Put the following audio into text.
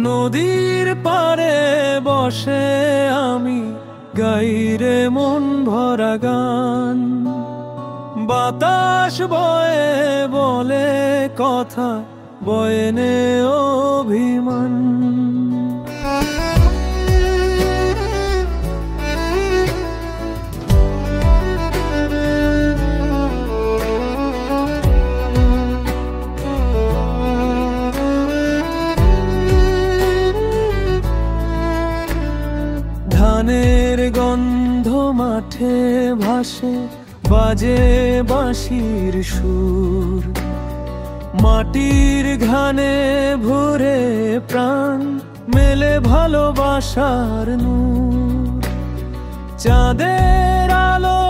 নদীর পাড়ে বসে আমি গাইরে মন ভরা গান। বাতাস বয়ে বলে কথা, বয়নে অভিমান। ধানের গন্ধ মাঠে ভাসে, বাজে বাঁশির সুর। মাটির ঘানে ভরে প্রাণ মেলে ভালোবাসার নূর। চাঁদের আলো